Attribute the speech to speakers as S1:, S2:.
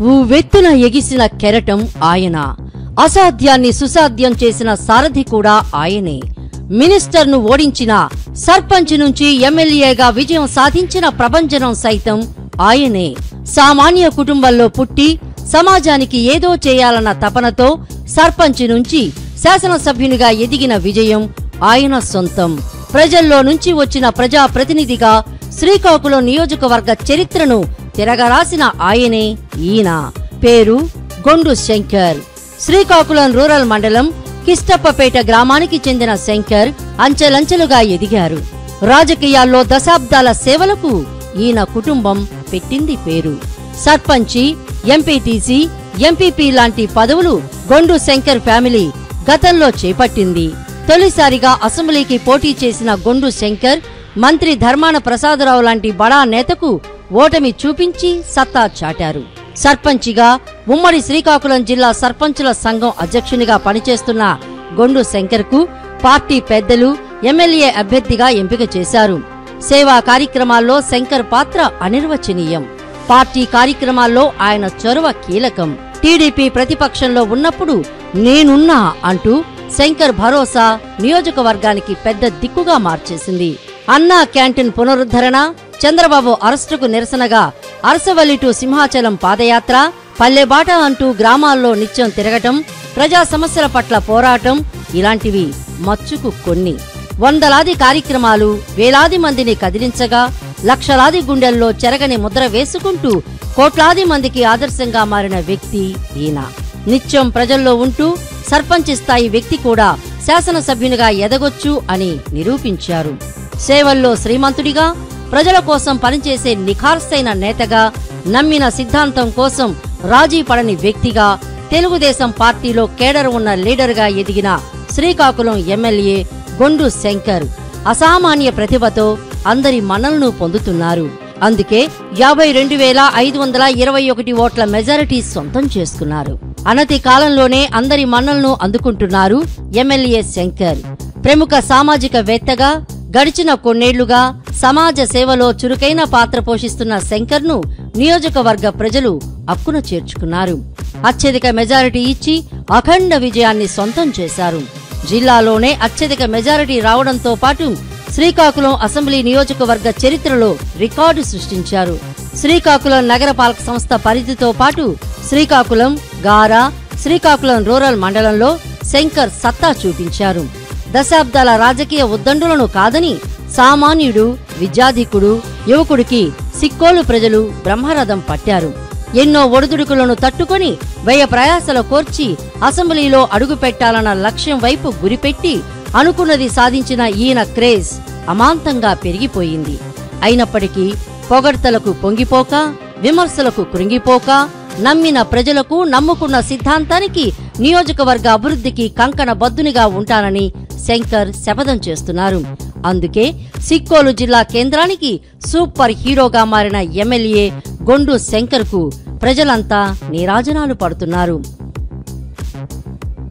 S1: ఊవెత్తున ఎగిసిన కెరటం ఆయన. అసాధ్యాన్ని సుసాధ్యం చేసిన సారథి కూడా ఆయనే. మినిస్టర్ను ఓడించిన, సర్పంచ్ నుంచి ఎమ్మెల్యేగా విజయం సాధించిన ప్రభంజనం సైతం ఆయనే. సామాన్య కుటుంబంలో పుట్టి సమాజానికి ఏదో చేయాలన్న తపనతో సర్పంచ్ నుంచి శాసనసభ్యునిగా ఎదిగిన విజయం ఆయన సొంతం. ప్రజల్లో నుంచి వచ్చిన ప్రజాప్రతినిధిగా శ్రీకాకుళం నియోజకవర్గ చరిత్రను తిరగరాసిన ఆయనే ఈయన. పేరు గొండు శంకర్. శ్రీకాకుళం రూరల్ మండలం కిష్టప్పపేట గ్రామానికి చెందిన శంకర్ అంచెలంచెలుగా ఎదిగారు. రాజకీయాల్లో దశాబ్దాల సేవలకు ఈయన కుటుంబం పెట్టింది పేరు. సర్పంచి, ఎంపీటీసీ, ఎంపీపీ లాంటి పదవులు గొండు శంకర్ ఫ్యామిలీ గతంలో చేపట్టింది. తొలిసారిగా అసెంబ్లీకి పోటీ చేసిన గొండు శంకర్ మంత్రి ధర్మాన ప్రసాదరావు లాంటి బడా నేతకు ఓటమి చూపించి సత్తా చాటారు. సర్పంచిగా ఉమ్మడి శ్రీకాకుళం జిల్లా సర్పంచుల సంఘం అధ్యక్షునిగా పనిచేస్తున్న గొండు శంకర్కు పార్టీ పెద్దలు ఎమ్మెల్యే అభ్యర్థిగా ఎంపిక చేశారు. సేవా కార్యక్రమాల్లో శంకర్ పాత్ర అనిర్వచనీయం. పార్టీ కార్యక్రమాల్లో ఆయన చొరవ కీలకం. టీడీపీ ప్రతిపక్షంలో ఉన్నప్పుడు నేనున్నా అంటూ శంకర్ భరోసా నియోజకవర్గానికి పెద్ద దిక్కుగా మార్చేసింది. అన్నా క్యాంటీన్ పునరుద్ధరణ, చంద్రబాబు అరెస్టుకు నిరసనగా అరసవల్లి టు సింహాచలం పాదయాత్ర, పల్లెబాట అంటూ గ్రామాల్లో నిత్యం తిరగటం, ప్రజా సమస్యల పట్ల పోరాటం ఇలాంటివి మచ్చుకు కొన్ని. వందలాది కార్యక్రమాలు వేలాది మందిని కదిలించగా లక్షలాది గుండెల్లో చెరగని ముద్ర వేసుకుంటూ కోట్లాది మందికి ఆదర్శంగా మారిన వ్యక్తి ఈయన. నిత్యం ప్రజల్లో ఉంటూ సర్పంచ్ స్థాయి వ్యక్తి కూడా శాసనసభ్యునిగా ఎదగొచ్చు అని నిరూపించారు. సేవల్లో శ్రీమంతుడిగా, ప్రజల కోసం పనిచేసే నిఖార్సైన నేతగా, నమ్మిన సిద్ధాంతం కోసం రాజీ పడని వ్యక్తిగా, తెలుగుదేశం పార్టీలో కేడర్ ఉన్న లీడర్గా ఎదిగిన శ్రీకాకుళం ఎమ్మెల్యే గొండు శంకర్ అసామాన్య ప్రతిభతో అందరి మన్నలను పొందుతున్నారు. అందుకే 52,521 ఓట్ల మెజారిటీ సొంతం చేసుకున్నారు. అనతి కాలంలోనే అందరి మన్నలను అందుకుంటున్నారు ఎమ్మెల్యే శంకర్. ప్రముఖ సామాజికవేత్తగా గడిచిన కొన్నేళ్లుగా సమాజ సేవలో చురుకైన పాత్ర పోషిస్తున్న శంకర్ను నియోజకవర్గ ప్రజలు అక్కున చేర్చుకున్నారు. అత్యధిక మెజారిటీ ఇచ్చి అఖండ విజయాన్ని సొంతం చేశారు. జిల్లాలోనే అత్యధిక మెజారిటీ రావడంతో పాటు శ్రీకాకుళం అసెంబ్లీ నియోజకవర్గ చరిత్రలో రికార్డు సృష్టించారు. శ్రీకాకుళం నగరపాలక సంస్థ పరిధితో పాటు శ్రీకాకుళం, గారా, శ్రీకాకుళం రూరల్ మండలంలో శంకర్ సత్తా చూపించారు. దశాబ్దాల రాజకీయ ఉద్దండులను కాదని సామాన్యుడు, విద్యాధికుడు, యువకుడికి సిక్కోలు ప్రజలు బ్రహ్మరథం పట్టారు. ఎన్నో ఒడిదుడుకులను తట్టుకొని వ్యయ ప్రయాసల కోర్చి అసెంబ్లీలో అడుగుపెట్టాలన్న లక్ష్యం వైపు గురిపెట్టి అనుకున్నది సాధించిన ఈయన క్రేజ్ అమాంతంగా పెరిగిపోయింది. అయినప్పటికీ పొగడ్తలకు పొంగిపోక, విమర్శలకు కృంగిపోక, నమ్మిన ప్రజలకు, నమ్ముకున్న సిద్ధాంతానికి, నియోజకవర్గ అభివృద్ధికి కంకణ బద్దునిగా ఉంటానని శంకర్ శపథం చేస్తున్నారు. అందుకే సిక్కోలు జిల్లా కేంద్రానికి సూపర్ హీరోగా మారిన ఎమ్మెల్యే గొండు శంకర్కు ప్రజలంతా నీరాజనాలు పడుతున్నారు.